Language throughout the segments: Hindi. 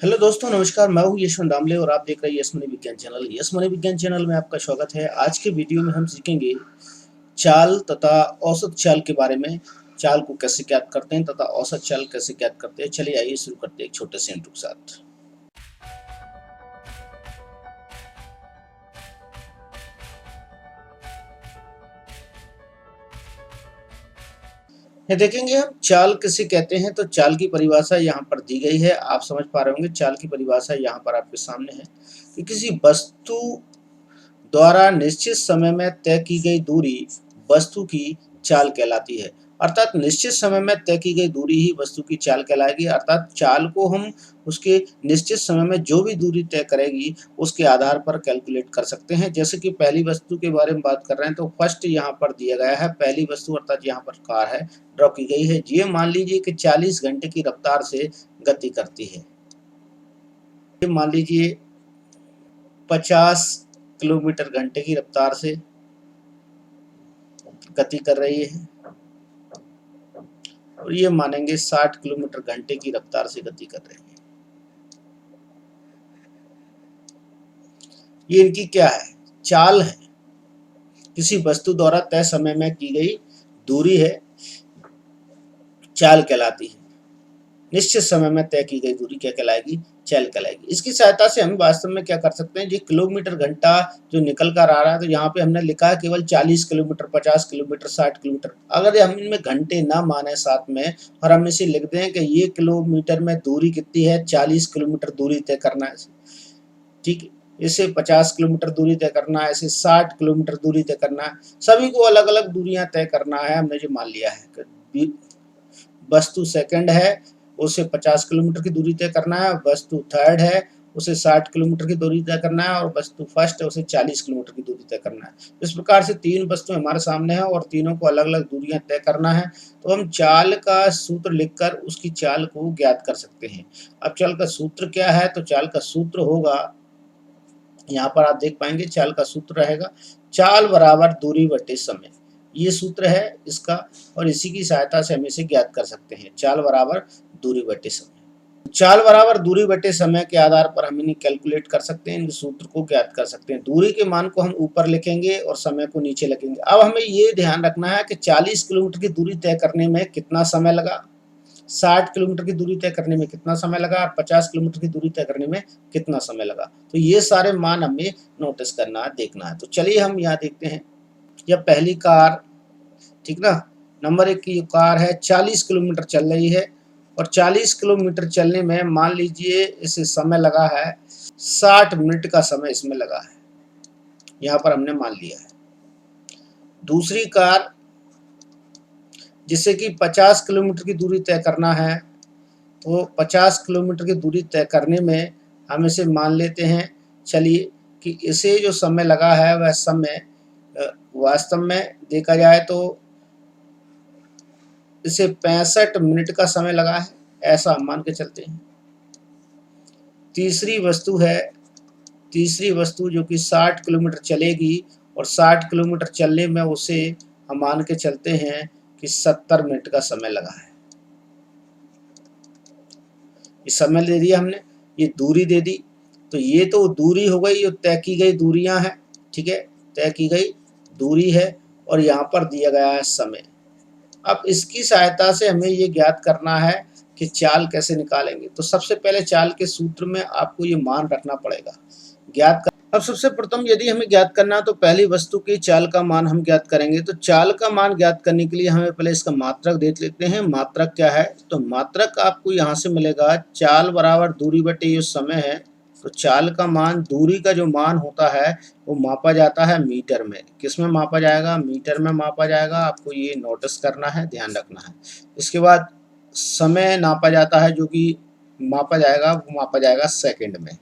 हेलो दोस्तों, नमस्कार। मैं हूँ यशवंत दामले और आप देख रहे हैं यस मनी विज्ञान चैनल। यस मनी विज्ञान चैनल में आपका स्वागत है। आज के वीडियो में हम सीखेंगे चाल तथा औसत चाल के बारे में। चाल को कैसे ज्ञात करते हैं तथा औसत चाल कैसे ज्ञात करते हैं। चलिए आइए शुरू करते हैं एक छोटे से इंट्रो के साथ। ये देखेंगे हम चाल किसे कहते हैं। तो चाल की परिभाषा यहाँ पर दी गई है, आप समझ पा रहे होंगे। चाल की परिभाषा यहाँ पर आपके सामने है कि किसी वस्तु द्वारा निश्चित समय में तय की गई दूरी वस्तु की चाल कहलाती है। अर्थात निश्चित समय में तय की गई दूरी ही वस्तु की चाल कहलाएगी। अर्थात चाल को हम उसके निश्चित समय में जो भी दूरी तय करेगी उसके आधार पर कैलकुलेट कर सकते हैं। जैसे कि पहली वस्तु के बारे में बात कर रहे हैं तो फर्स्ट यहाँ पर दिया गया है। पहली वस्तु अर्थात यहाँ पर कार है, ड्रॉ की गई है। ये मान लीजिए कि 40 घंटे की रफ्तार से गति करती है। ये मान लीजिए 50 किलोमीटर घंटे की रफ्तार से गति कर रही है और ये मानेंगे 60 किलोमीटर घंटे की रफ्तार से गति कर रही है। ये इनकी क्या है? चाल है। किसी वस्तु द्वारा तय समय में की गई दूरी है, चाल कहलाती है। निश्चित समय में तय की गई दूरी क्या कहलाएगी? चाल कहलाएगी। इसकी सहायता से हम वास्तव में क्या कर सकते हैं, ये किलोमीटर घंटा जो निकल कर आ रहा है तो यहाँ पे हमने लिखा है केवल 40 किलोमीटर, 50 किलोमीटर, 60 किलोमीटर। अगर हम इनमें घंटे ना माने साथ में और हम इसे लिख दें कि ये किलोमीटर में दूरी कितनी है, 40 किलोमीटर दूरी तय करना है, ठीक है। इसे 50 किलोमीटर दूरी तय करना है, इसे 60 किलोमीटर दूरी तय करना है। सभी को अलग अलग दूरियां तय करना है। हमने जो मान लिया है कि वस्तु सेकंड है, उसे 50 किलोमीटर की दूरी तय करना है। वस्तु थर्ड है, उसे 60 किलोमीटर की दूरी तय करना है और वस्तु फर्स्ट है, उसे 40 किलोमीटर की दूरी तय करना है। इस प्रकार से तीन वस्तुएं हमारे सामने हैं और तीनों को अलग अलग दूरियां तय करना है। तो हम चाल का सूत्र लिखकर उसकी चाल को ज्ञात कर सकते हैं। अब चाल का सूत्र क्या है? तो चाल का सूत्र होगा, यहाँ पर आप देख पाएंगे चाल का सूत्र रहेगा चाल बराबर दूरी बटे समय। ये सूत्र है इसका और इसी की सहायता से हम इसे ज्ञात कर सकते हैं। चाल बराबर दूरी बटे समय। चाल बराबर दूरी बटे समय के आधार पर हम इन्हें कैलकुलेट कर सकते हैं, इन सूत्र को ज्ञात कर सकते हैं। दूरी के मान को हम ऊपर लिखेंगे और समय को नीचे लिखेंगे। अब हमें ये ध्यान रखना है कि 40 किलोमीटर की दूरी तय करने में कितना समय लगा, 60 किलोमीटर की दूरी तय करने में कितना समय लगा और 50 किलोमीटर की दूरी तय करने में कितना समय लगा। तो ये सारे मान हमें नोटिस करना है, देखना है। तो चलिए हम यहाँ देखते हैं। यह पहली कार, ठीक ना, नंबर 1 की कार है, 40 किलोमीटर चल रही है और 40 किलोमीटर चलने में मान लीजिए इसे समय लगा है 60 मिनट का समय इसमें लगा है, यहाँ पर हमने मान लिया है। दूसरी कार जिससे कि 50 किलोमीटर की दूरी तय करना है, तो 50 किलोमीटर की दूरी तय करने में हम इसे मान लेते हैं, चलिए, कि इसे जो समय लगा है वह समय वास्तव में देखा जाए तो इसे 65 मिनट का समय लगा है, ऐसा हम मान के चलते हैं। तीसरी वस्तु जो कि 60 किलोमीटर चलेगी और 60 किलोमीटर चलने में उसे हम मान के चलते हैं कि 70 मिनट का समय लगा है। ये समय दे दिया हमने, ये दूरी दे दी। तो ये तो दूरी हो गई, ये तय की गई दूरियां हैं, ठीक है, तय की गई दूरी है और यहाँ पर दिया गया है समय। अब इसकी सहायता से हमें ये ज्ञात करना है कि चाल कैसे निकालेंगे। तो सबसे पहले चाल के सूत्र में आपको ये मान रखना पड़ेगा, ज्ञात कर। अब सबसे प्रथम यदि हमें ज्ञात करना है तो पहली वस्तु की चाल का मान हम ज्ञात करेंगे। तो चाल का मान ज्ञात करने के लिए हमें पहले इसका मात्रक देख लेते हैं। मात्रक क्या है? तो मात्रक आपको यहाँ से मिलेगा चाल बराबर दूरी बटे जो समय है। तो चाल का मान, दूरी का जो मान होता है वो मापा जाता है मीटर में। किस में मापा जाएगा? मीटर में मापा जाएगा। आपको ये नोटिस करना है, ध्यान रखना है। इसके बाद समय नापा जाता है, जो कि मापा जाएगा, वो मापा जाएगा सेकंड में,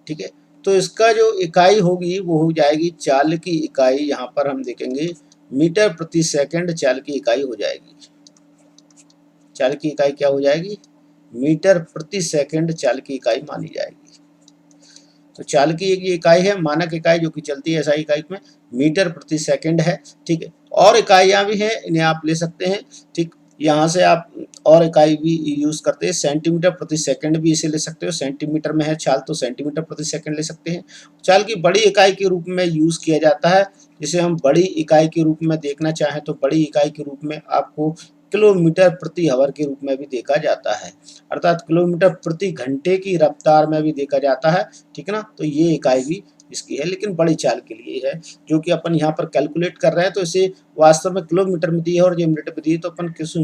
ठीक है। तो इसका जो इकाई होगी वो हो जाएगी चाल की इकाई। यहाँ पर हम देखेंगे मीटर प्रति सेकंड चाल की इकाई हो जाएगी। चाल की इकाई क्या हो जाएगी? मीटर प्रति सेकंड चाल की इकाई मानी जाएगी। तो चाल की एक ये इकाई है, मानक इकाई जो कि चलती है ऐसा इकाई में मीटर प्रति सेकंड है, ठीक है। और इकाइयाँ भी हैं, इन्हें आप ले सकते हैं, ठीक। यहाँ से आप और इकाई भी यूज़ करते हैं, सेंटीमीटर प्रति सेकंड भी इसे ले सकते हो, सेंटीमीटर में है चाल तो सेंटीमीटर प्रति सेकंड ले सकते हैं। चाल की बड़ी इकाई के रूप में यूज़ किया जाता है, जिसे हम बड़ी इकाई के रूप में देखना चाहें तो बड़ी इकाई के रूप में आपको किलोमीटर प्रति आवर के रूप में भी देखा जाता है, अर्थात किलोमीटर प्रति घंटे की रफ्तार में भी देखा जाता है, ठीक है ना। तो ये इकाई भी इसकी है, लेकिन बड़ी चाल के लिए है, जो कि अपन यहाँ पर कैलकुलेट कर रहे हैं तो इसे वास्तव में किलोमीटर में दी है और ये मिनट में दी है, तो अपन किस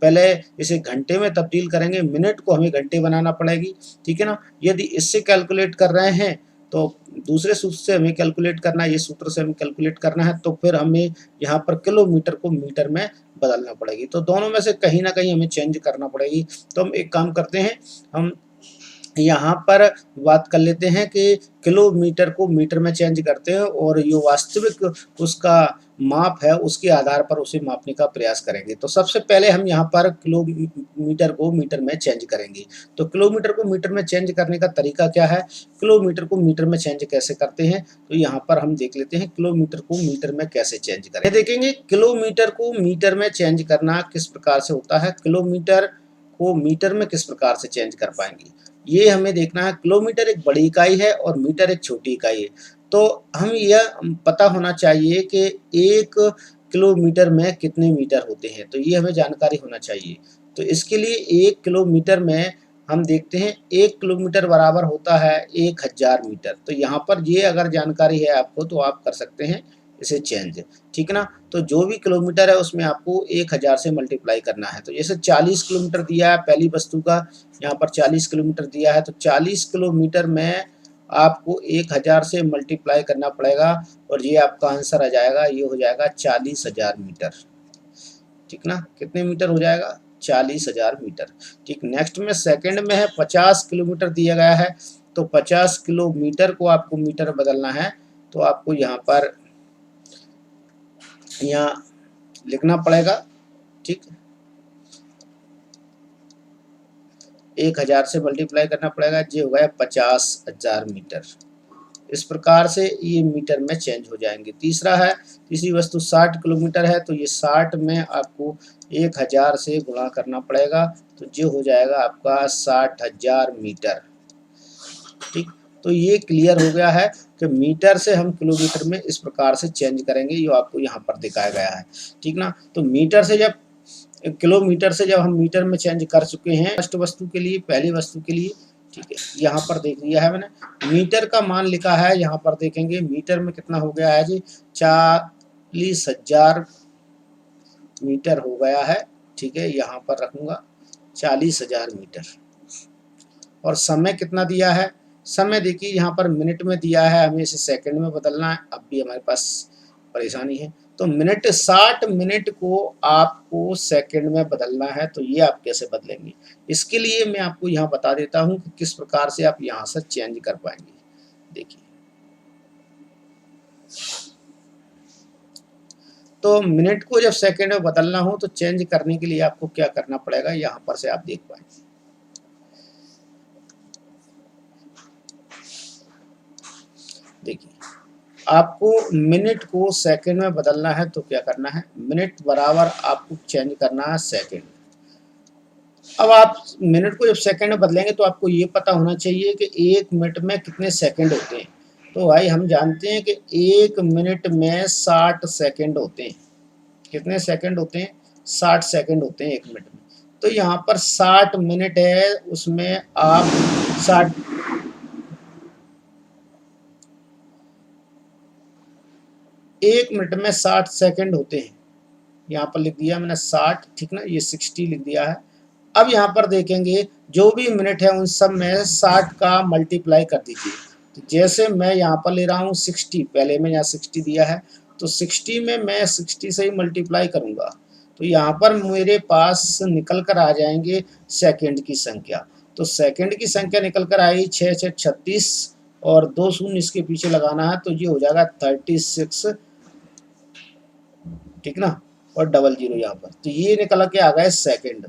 पहले इसे घंटे में तब्दील करेंगे, मिनट को हमें घंटे बनाना पड़ेगी, ठीक है ना। यदि इससे कैलकुलेट कर रहे हैं तो दूसरे सूत्र से हमें कैलकुलेट करना है, ये सूत्र से हमें कैलकुलेट करना है, तो फिर हमें यहाँ पर किलोमीटर को मीटर में बदलना पड़ेगी, तो दोनों में से कहीं ना कहीं हमें चेंज करना पड़ेगी। तो हम एक काम करते हैं, हम यहाँ पर बात कर लेते हैं कि किलोमीटर को मीटर में चेंज करते हैं और जो वास्तविक उसका माप है उसके आधार पर उसे मापने का प्रयास करेंगे। तो सबसे पहले हम यहाँ पर किलोमीटर को मीटर में चेंज करेंगे। तो किलोमीटर को मीटर में चेंज करने का तरीका क्या है, किलोमीटर को मीटर में चेंज कैसे करते हैं, तो यहाँ पर हम देख लेते हैं किलोमीटर को मीटर में कैसे चेंज करें। देखेंगे किलोमीटर को मीटर में चेंज करना किस प्रकार से होता है, किलोमीटर को मीटर में किस प्रकार से चेंज कर पाएंगे, ये हमें देखना है। किलोमीटर एक बड़ी इकाई है और मीटर एक छोटी इकाई है, तो हम यह पता होना चाहिए कि 1 किलोमीटर में कितने मीटर होते हैं, तो ये हमें जानकारी होना चाहिए। तो इसके लिए 1 किलोमीटर में हम देखते हैं 1 किलोमीटर बराबर होता है 1000 मीटर। तो यहाँ पर ये अगर जानकारी है आपको तो आप कर सकते हैं इसे चेंज, ठीक है ना। तो जो भी किलोमीटर है उसमें आपको 1000 से मल्टीप्लाई करना है। तो जैसे 40 किलोमीटर दिया है पहली वस्तु का, यहाँ पर 40 किलोमीटर दिया है, तो 40 किलोमीटर में आपको 1000 से मल्टीप्लाई करना पड़ेगा और ये आपका आंसर आ जाएगा, ये हो जाएगा 40,000 मीटर, ठीक ना। कितने मीटर हो जाएगा, 40,000 मीटर, ठीक। नेक्स्ट में सेकंड में है 50 किलोमीटर दिया गया है, तो 50 किलोमीटर को आपको मीटर बदलना है, तो आपको यहाँ पर यहाँ लिखना पड़ेगा, ठीक। 1000 से मल्टीप्लाई करना पड़ेगा, ये हो गया 50,000 मीटर। इस प्रकार से ये मीटर में चेंज हो जाएंगे। तीसरा है, तीसरी वस्तु 60 किलोमीटर है, तो ये 60 में आपको 1000 से गुणा करना पड़ेगा, तो ये हो जाएगा आपका 60,000 मीटर, ठीक। तो ये क्लियर हो गया है कि मीटर से हम किलोमीटर में इस प्रकार से चेंज करेंगे, ये आपको यहाँ पर दिखाया गया है, ठीक ना। तो मीटर से जब किलोमीटर से जब हम मीटर में चेंज कर चुके हैं फर्स्ट वस्तु के लिए, पहली वस्तु के लिए, ठीक है। यहाँ पर देख लिया है मैंने, मीटर का मान लिखा है, यहाँ पर देखेंगे मीटर में कितना हो गया है जी, 40,000 मीटर हो गया है, ठीक है। यहाँ पर रखूंगा 40,000 मीटर। और समय कितना दिया है, समय देखिए यहाँ पर मिनट में दिया है, हमें इसे सेकंड में बदलना है, अब भी हमारे पास परेशानी है। तो मिनट 60 मिनट को आपको सेकंड में बदलना है, तो ये आप कैसे बदलेंगे, इसके लिए मैं आपको यहाँ बता देता हूँ कि किस प्रकार से आप यहाँ से चेंज कर पाएंगे। देखिए, तो मिनट को जब सेकंड में बदलना हो तो चेंज करने के लिए आपको क्या करना पड़ेगा, यहाँ पर से आप देख पाएंगे। देखिए, आपको मिनट को सेकंड में बदलना है तो क्या करना है, मिनट बराबर आपको चेंज करना है सेकंड। अब आप मिनट को जब सेकंड में बदलेंगे तो आपको ये पता होना चाहिए कि 1 मिनट में कितने सेकंड होते हैं। तो भाई हम जानते हैं कि 1 मिनट में 60 सेकंड होते हैं। कितने सेकंड होते हैं, 60 सेकंड होते हैं 1 मिनट में। तो यहाँ पर 60 मिनट है, उसमें आप 60 1 मिनट में 60 सेकंड होते हैं, यहाँ पर लिख दिया मैंने 60, ठीक ना, ये 60 लिख दिया है। अब यहाँ पर देखेंगे जो भी मिनट है उन सब में 60 का मल्टीप्लाई कर दीजिए। तो जैसे मैं यहाँ पर ले रहा हूँ 60, पहले में यहाँ 60 दिया है, तो 60 में मैं 60 से ही मल्टीप्लाई करूँगा, तो यहाँ पर मेरे पास निकल कर आ जाएंगे सेकंड की संख्या। तो सेकंड की संख्या निकल कर आई 6 6 36 और 2 शून्य इसके पीछे लगाना है, तो ये हो जाएगा 36, ठीक ना, और डबल जीरो यहाँ पर, तो ये निकल के आ गए सेकंड,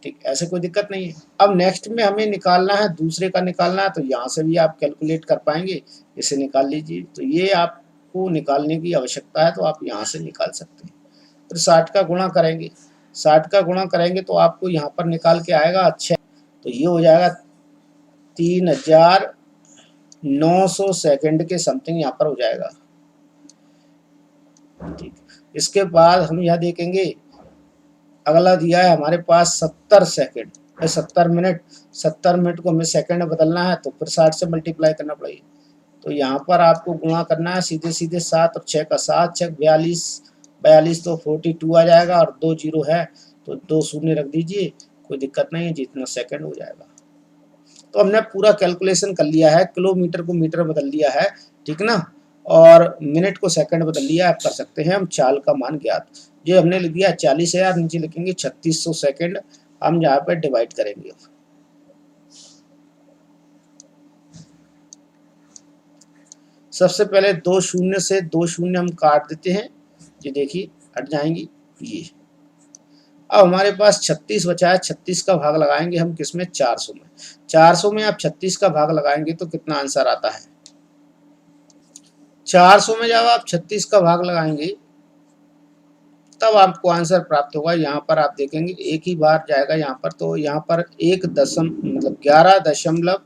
ठीक। ऐसे कोई दिक्कत नहीं है। अब नेक्स्ट में हमें निकालना है, दूसरे का निकालना है, तो यहाँ से भी आप कैलकुलेट कर पाएंगे, इसे निकाल लीजिए। तो ये आपको निकालने की आवश्यकता है तो आप यहाँ से निकाल सकते हैं। फिर 60 का गुणा करेंगे, 60 का गुणा करेंगे तो आपको यहाँ पर निकाल के आएगा अच्छा, तो ये हो जाएगा 3900 सेकंड के समथिंग यहाँ पर हो जाएगा। ठीक, इसके बाद हम यहाँ देखेंगे अगला दिया है हमारे पास 70 सेकंड, 70 मिनट। 70 मिनट को हमें सेकंड में बदलना है तो फिर 60 से मल्टीप्लाई करना पड़ेगा। तो यहाँ पर आपको गुणा करना है सीधे सीधे, 7 और 6 का 7, 6 42, 42 तो 42 आ जाएगा, और 2 जीरो है तो 2 शून्य रख दीजिए, कोई दिक्कत नहीं है, जितना सेकंड हो जाएगा। तो हमने पूरा कैलकुलेशन कर लिया है, किलोमीटर को मीटर बदल लिया है, ठीक ना, और मिनट को सेकंड बदल लिया। आप कर सकते हैं हम चाल का मान ज्ञात। ये हमने लिख दिया 40,000, नीचे लिखेंगे 3600 सेकंड, हम यहाँ पे डिवाइड करेंगे। सबसे पहले 2 शून्य से 2 शून्य हम काट देते हैं, ये देखिए हट जाएंगी ये। अब हमारे पास 36 बचा है, 36 का भाग लगाएंगे हम किसमें, 400 में। 400 में आप 36 का भाग लगाएंगे तो कितना आंसर आता है, 400 में जब आप 36 का भाग लगाएंगे तब आपको आंसर प्राप्त होगा। यहाँ पर आप देखेंगे एक ही बार जाएगा यहाँ पर, तो यहाँ पर 11 दशमलव,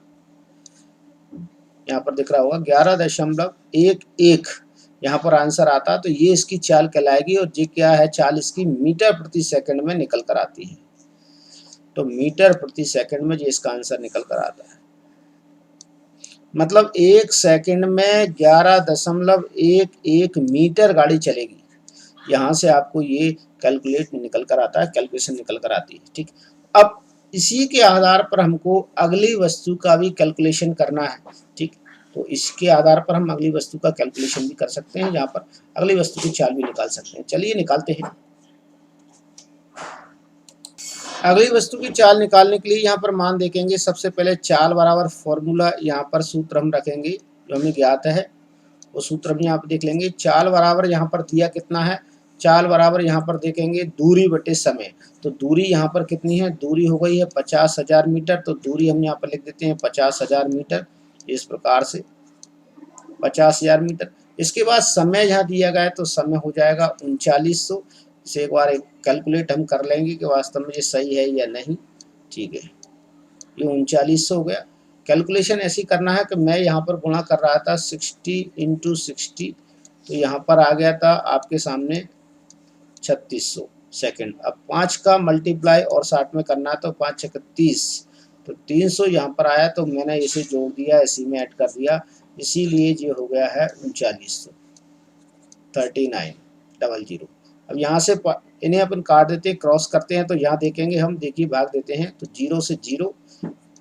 यहाँ पर दिख रहा होगा 11.11 यहाँ पर आंसर आता, तो ये इसकी चाल कहलाएगी। और ये क्या है, चाल इसकी मीटर प्रति सेकंड में निकल कर आती है, तो मीटर प्रति सेकंड में ये इसका आंसर निकल कर आता है। मतलब 1 सेकंड में 11.11 मीटर गाड़ी चलेगी। यहाँ से आपको ये कैलकुलेट निकल कर आता है, कैलकुलेशन निकल कर आती है। ठीक, अब इसी के आधार पर हमको अगली वस्तु का भी कैलकुलेशन करना है। ठीक, तो इसके आधार पर हम अगली वस्तु का कैलकुलेशन भी कर सकते हैं, जहाँ पर अगली वस्तु की चाल भी निकाल सकते हैं। चलिए निकालते हैं। अगली वस्तु की चाल निकालने के लिए यहाँ पर मान देखेंगे। सबसे पहले चाल बराबर फॉर्मूला, यहाँ पर सूत्र हम रखेंगे जो हमें ज्ञात है, वो सूत्र भी यहाँ पर देख लेंगे। चाल बराबर यहाँ पर दिया कितना है, चाल बराबर यहाँ पर देखेंगे दूरी बटे समय। तो दूरी यहाँ पर कितनी है, दूरी हो गई है 50,000 मीटर, तो दूरी हम यहाँ पर लिख देते हैं 50,000 मीटर, इस प्रकार से 50,000 मीटर। इसके बाद समय यहाँ दिया गया है तो समय हो जाएगा 3900। इसे एक बार कैलकुलेट हम कर लेंगे कि वास्तव में ये सही है या नहीं। ठीक है, ये 3900 हो गया। कैलकुलेशन ऐसी करना है कि मैं यहाँ पर गुणा कर रहा था 60 × 60, तो यहाँ पर आ गया था आपके सामने 3600 सेकंड। अब 5 का मल्टीप्लाई और 60 में करना है तो 5 × 30, तो 300 यहाँ पर आया, तो मैंने इसे जोड़ दिया, इसी में ऐड कर दिया, इसीलिए ये हो गया है 3900, 3900। अब यहाँ से इन्हें अपन काट देते हैं, क्रॉस करते हैं, तो यहाँ देखेंगे हम, देखिए भाग देते हैं तो 0 से 0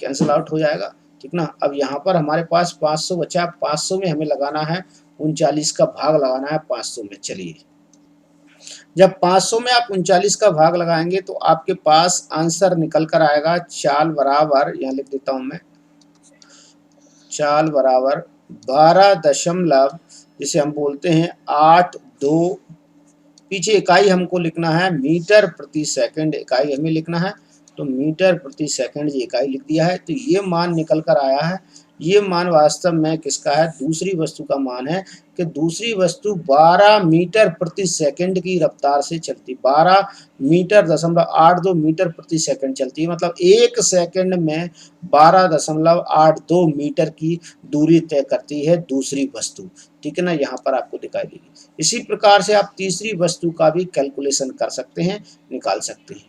कैंसिल आउट हो जाएगा। ठीक ना, अब यहाँ पर हमारे पास 500 बचा, 500 में हमें लगाना है 39 का भाग लगाना है 500 में। चलिए, जब 500 में आप 39 का भाग लगाएंगे तो आपके पास आंसर निकल कर आएगा चाल बराबर, यहाँ लिख देता हूं मैं, चाल बराबर 12 दशमलव, जिसे हम बोलते हैं 82, पीछे इकाई हमको लिखना है मीटर प्रति सेकंड, इकाई हमें लिखना है, तो मीटर प्रति सेकंड ये इकाई लिख दिया है। तो ये मान निकल कर आया है। ये मान वास्तव में किसका है, दूसरी वस्तु का मान है, कि दूसरी वस्तु 12 मीटर प्रति सेकंड की रफ्तार से चलती, 12.82 मीटर प्रति सेकंड चलती है। मतलब 1 सेकंड में 12.82 मीटर की दूरी तय करती है दूसरी वस्तु। ठीक है ना, यहाँ पर आपको दिखाई देगी। इसी प्रकार से आप तीसरी वस्तु का भी कैलकुलेशन कर सकते हैं, निकाल सकते हैं।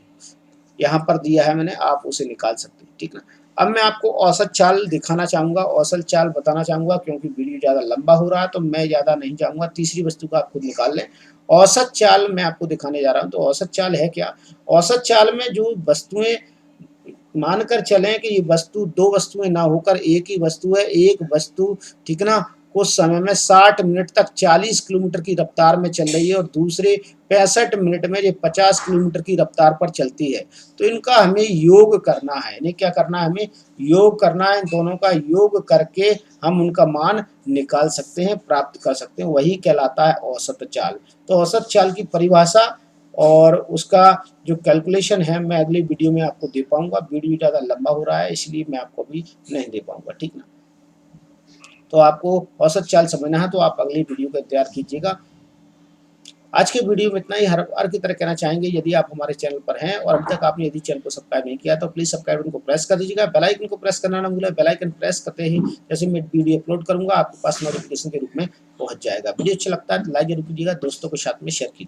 यहाँ पर दिया है मैंने, आप उसे निकाल सकते हैं। ठीक है, अब मैं आपको औसत चाल दिखाना चाहूँगा, औसत चाल बताना चाहूँगा, क्योंकि वीडियो ज़्यादा लंबा हो रहा है तो मैं ज़्यादा नहीं चाहूँगा। तीसरी वस्तु का आप खुद निकाल लें। औसत चाल मैं आपको दिखाने जा रहा हूँ। तो औसत चाल है क्या, औसत चाल में जो वस्तुएं, मानकर चलें कि ये वस्तु, दो वस्तुएं ना होकर एक ही वस्तु है, एक वस्तु, ठीक ना, कुछ समय में 60 मिनट तक 40 किलोमीटर की रफ्तार में चल रही है, और दूसरे 65 मिनट में ये 50 किलोमीटर की रफ्तार पर चलती है। तो इनका हमें योग करना है, इन्हें क्या करना है, हमें योग करना है। इन दोनों का योग करके हम उनका मान निकाल सकते हैं, प्राप्त कर सकते हैं, वही कहलाता है औसत चाल। तो औसत चाल की परिभाषा और उसका जो कैलकुलेशन है मैं अगली वीडियो में आपको दे पाऊंगा। वीडियो ज़्यादा लंबा हो रहा है इसलिए मैं आपको अभी नहीं दे पाऊंगा। ठीक ना, तो आपको औसत चाल समझना है तो आप अगली वीडियो का इंतजार कीजिएगा। आज के वीडियो में इतना ही। हर बार की तरह कहना चाहेंगे, यदि आप हमारे चैनल पर हैं और अभी तक आपने यदि चैनल को सब्सक्राइब नहीं किया तो प्लीज़ सब्सक्राइब बटन को प्रेस कर दीजिएगा, बेल आइकन को प्रेस करना ना भूलें। बेल आइकन प्रेस करते ही जैसे मैं वीडियो अपलोड करूँगा आपके पास नोटिफिकेशन के रूप में पहुँच जाएगा। वीडियो अच्छा लगता है तो लाइक जरूर कीजिएगा, दोस्तों के साथ में शेयर कीजिए।